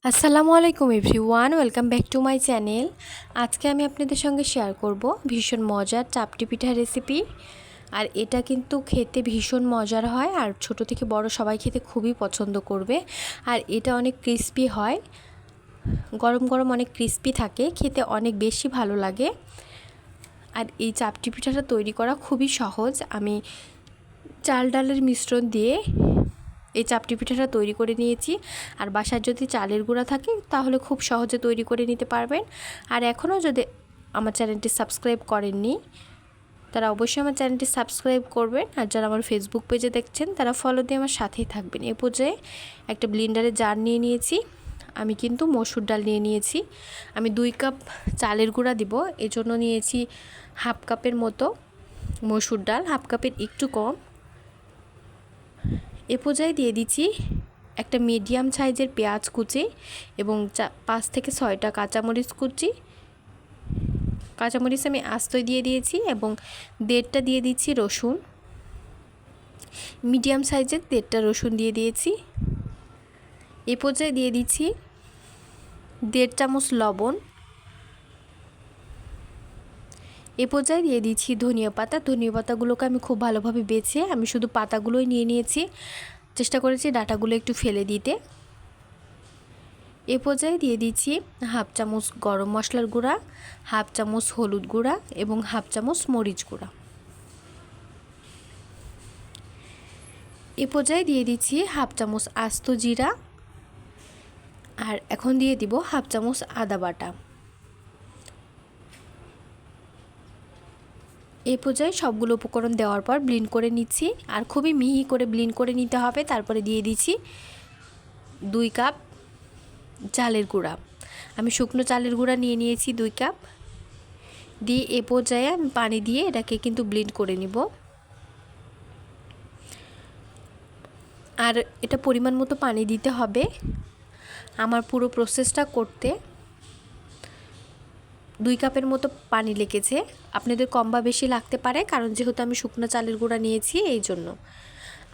আসসালামু আলাইকুম everyone, welcome back to my channel. আজকে আমি আপনাদের সঙ্গে শেয়ার করব ভীষণ মজার চাপটি পিঠা রেসিপি। আর এটা কিন্তু খেতে ভীষণ মজার হয়, আর ছোট থেকে বড় সবাই খেতে খুবই পছন্দ করবে। আর এটা অনেক ক্রিস্পি হয়, গরম গরম অনেক ক্রিস্পি থাকে, খেতে অনেক বেশি ভালো লাগে। আর এই চাপটি পিঠাটা তৈরি করা খুবই সহজ। আমি চাল ডালের মিশ্রণ দিয়ে এই চাপটি পিঠাটা তৈরি করে নিয়েছি। আর বাসায় যদি চালের গুঁড়া থাকে তাহলে খুব সহজে তৈরি করে নিতে পারবেন। আর এখনও যদি আমার চ্যানেলটি সাবস্ক্রাইব করেননি তারা অবশ্যই আমার চ্যানেলটি সাবস্ক্রাইব করবেন। আর যারা আমার ফেসবুক পেজে দেখছেন তারা ফলো দিয়ে আমার সাথেই থাকবেন। এ পর্যায়ে একটা ব্লেন্ডারে জার নিয়ে নিয়েছি। আমি কিন্তু মসুর ডাল নিয়ে নিয়েছি। আমি 2 কাপ চালের গুঁড়া দিব, এজন্য নিয়েছি হাফ কাপের মতো মসুর ডাল, হাফ কাপের একটু কম। এ পর্যায়ে দিয়ে দিচ্ছি একটা মিডিয়াম সাইজের পেঁয়াজ কুচি এবং 5 থেকে 6টা কাঁচামরিচ কুচি। কাঁচামরিচ আমি আস্তই দিয়ে দিয়েছি এবং 1.5টা দিয়ে দিচ্ছি রসুন, মিডিয়াম সাইজের 1.5টা রসুন দিয়ে দিয়েছি। এ পর্যায়ে দিয়ে দিচ্ছি 1.5 চামচ লবণ। এ পর্যায়ে দিয়ে দিচ্ছি ধনিয়া পাতা। ধনিয়া পাতাগুলোকে আমি খুব ভালোভাবে বেছে আমি শুধু পাতাগুলোই নিয়ে নিয়েছি, চেষ্টা করেছি ডাঁটাগুলো একটু ফেলে দিতে। এ পর্যায়ে দিয়ে দিচ্ছি হাফ চামচ গরম মশলার গুঁড়া, হাফ চামচ হলুদ গুঁড়া এবং হাফ চামচ মরিচ গুঁড়া। এ পর্যায়ে দিয়ে দিচ্ছি হাফ চামচ আস্ত জিরা। আর এখন দিয়ে দিব হাফ চামচ আদা বাটা। এই পর্যায়ে সবগুলো উপকরণ দেওয়ার পর ব্লেন্ড করে নিচ্ছি, আর খুবই মিহি করে ব্লেন্ড করে নিতে হবে। তারপরে দিয়ে দিচ্ছি 2 কাপ চালের গুঁড়া। আমি শুকনো চালের গুঁড়া নিয়ে নিয়েছি 2 কাপ দিয়ে এ পর্যায়ে আমি পানি দিয়ে এটাকে কিন্তু ব্লেন্ড করে নিব। আর এটা পরিমাণ মতো পানি দিতে হবে। আমার পুরো প্রসেসটা করতে 2 কাপের মতো পানি লেগেছে। আপনাদের কম বা বেশি লাগতে পারে, কারণ যেহেতু আমি শুকনো চালের গুঁড়া নিয়েছি এই জন্য।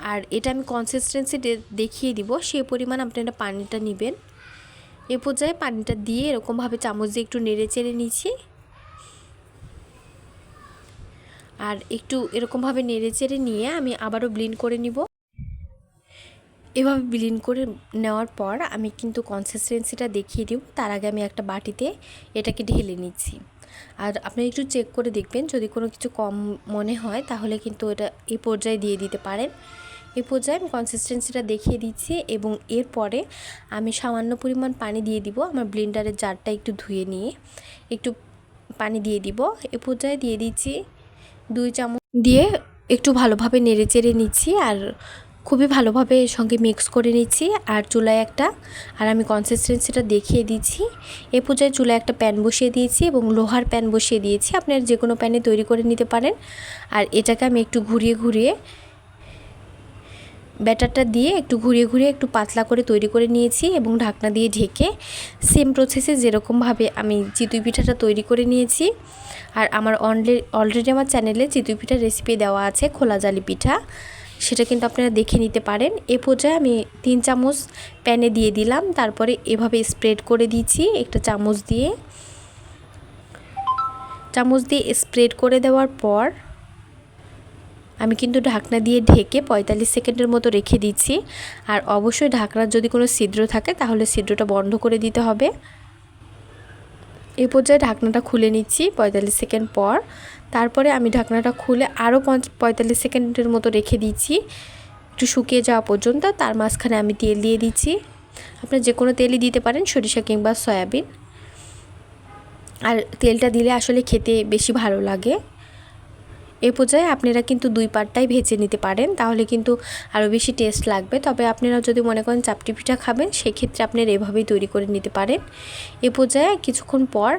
আর এটা আমি কনসিস্টেন্সি দেখিয়ে দিব, সেই পরিমাণ আপনারা পানিটা নেবেন। এ পর্যায়ে পানিটা দিয়ে এরকমভাবে চামচ দিয়ে একটু নেড়ে চেড়ে নিচ্ছি। আর একটু এরকমভাবে নেড়ে চেড়ে নিয়ে আমি আবারও ব্লেন্ড করে নিব। এভাবে ব্লেন্ড করে নেওয়ার পর আমি কিন্তু কনসিস্টেন্সিটা দেখিয়ে দিব। তার আগে আমি একটা বাটিতে এটাকে ঢেলে নিচ্ছি। আর আপনি একটু চেক করে দেখবেন, যদি কোনো কিছু কম মনে হয় তাহলে কিন্তু এটা এই পর্যায়ে দিয়ে দিতে পারেন। এই পর্যায়ে আমি কনসিস্টেন্সিটা দেখিয়ে দিচ্ছি এবং এরপরে আমি সামান্য পরিমাণ পানি দিয়ে দিব। আমার ব্লেন্ডারের জারটা একটু ধুয়ে নিয়ে একটু পানি দিয়ে দিব। এ পর্যায়ে দিয়ে দিচ্ছি 2 চামচ দিয়ে একটু ভালোভাবে নেড়ে চেড়ে নিচ্ছি আর খুবই ভালোভাবে এর সঙ্গে মিক্স করে নিচ্ছি। আর চুলায় আমি কনসিস্টেন্সিটা দেখিয়ে দিচ্ছি। এ পর্যায়ে চুলায় একটা প্যান বসিয়ে দিয়েছি এবং লোহার প্যান বসিয়ে দিয়েছি। আপনারা যে কোনো প্যানে তৈরি করে নিতে পারেন। আর এটাকে আমি একটু ঘুরিয়ে ঘুরিয়ে ব্যাটারটা দিয়ে একটু ঘুরিয়ে ঘুরিয়ে একটু পাতলা করে তৈরি করে নিয়েছি এবং ঢাকনা দিয়ে ঢেকে সেম প্রসেসে যেরকমভাবে আমি চিতই পিঠাটা তৈরি করে নিয়েছি। আর আমার অলরেডি আমার চ্যানেলে চিতই পিঠার রেসিপি দেওয়া আছে, খোলা জালি পিঠা, সেটা কিন্তু আপনারা দেখে নিতে পারেন। এ পর্যায়ে আমি 3 চামচ প্যানে দিয়ে দিলাম, তারপরে এভাবে স্প্রেড করে দিচ্ছি একটা চামচ দিয়ে স্প্রেড করে দেওয়ার পর আমি কিন্তু ঢাকনা দিয়ে ঢেকে 45 সেকেন্ডের মতো রেখে দিচ্ছি। আর অবশ্যই ঢাকনার যদি কোনো ছিদ্র থাকে তাহলে ছিদ্রটা বন্ধ করে দিতে হবে। এই পর্যায়ে ঢাকনাটা খুলে নিচ্ছি 45 সেকেন্ড পর। তারপরে আমি ঢাকনাটা খুলে আরও 45 সেকেন্ডের মতো রেখে দিচ্ছি একটু শুকিয়ে যাওয়া পর্যন্ত। তার মাঝখানে আমি তেল দিয়ে দিচ্ছি। আপনারা যে কোনো তেলই দিতে পারেন, সরিষা কিংবা সয়াবিন। আর তেলটা দিলে আসলে খেতে বেশি ভালো লাগে। এ পর্যায়ে আপনারা কিন্তু 2 পার্টটাই ভেজে নিতে পারেন, তাহলে কিন্তু আরও বেশি টেস্ট লাগবে। তবে আপনারা যদি মনে করেন চাপটি পিঠা খাবেন সেক্ষেত্রে আপনারা এভাবেই তৈরি করে নিতে পারেন। এ পর্যায়ে কিছুক্ষণ পর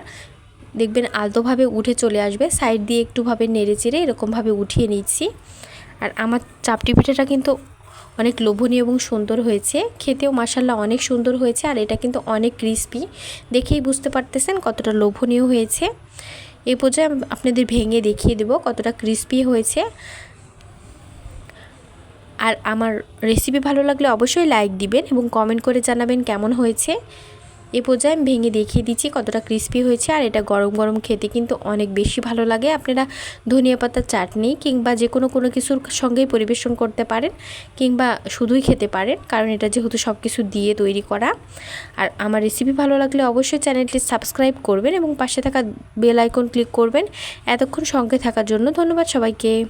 দেখবেন আলতোভাবে উঠে চলে আসবে। সাইড দিয়ে একটুভাবে নেড়ে চেড়ে এরকমভাবে উঠিয়ে নিচ্ছি। আর আমার চাপটি পিঠাটা কিন্তু অনেক লোভনীয় এবং সুন্দর হয়েছে, খেতেও মাশাআল্লাহ অনেক সুন্দর হয়েছে। আর এটা কিন্তু অনেক ক্রিস্পি, দেখেই বুঝতে পারতেছেন কতটা লোভনীয় হয়েছে। এই পর্যায়ে আপনাদের ভেঙে দেখিয়ে দেব কতটা ক্রিস্পি হয়েছে। আর আমার রেসিপি ভালো লাগলে অবশ্যই লাইক দিবেন এবং কমেন্ট করে জানাবেন কেমন হয়েছে। এ পর্যায়ে আমি ভেঙে দেখিয়ে দিচ্ছি কতটা ক্রিস্পি হয়েছে। আর এটা গরম গরম খেতে কিন্তু অনেক বেশি ভালো লাগে। আপনারা ধনিয়া পাতার চাটনি কিংবা যে কোনো কিছুর সঙ্গেই পরিবেশন করতে পারেন, কিংবা শুধুই খেতে পারেন, কারণ এটা যেহেতু সব কিছু দিয়ে তৈরি করা। আর আমার রেসিপি ভালো লাগলে অবশ্যই চ্যানেলটি সাবস্ক্রাইব করবেন এবং পাশে থাকা বেল আইকন ক্লিক করবেন। এতক্ষণ সঙ্গে থাকার জন্য ধন্যবাদ সবাইকে।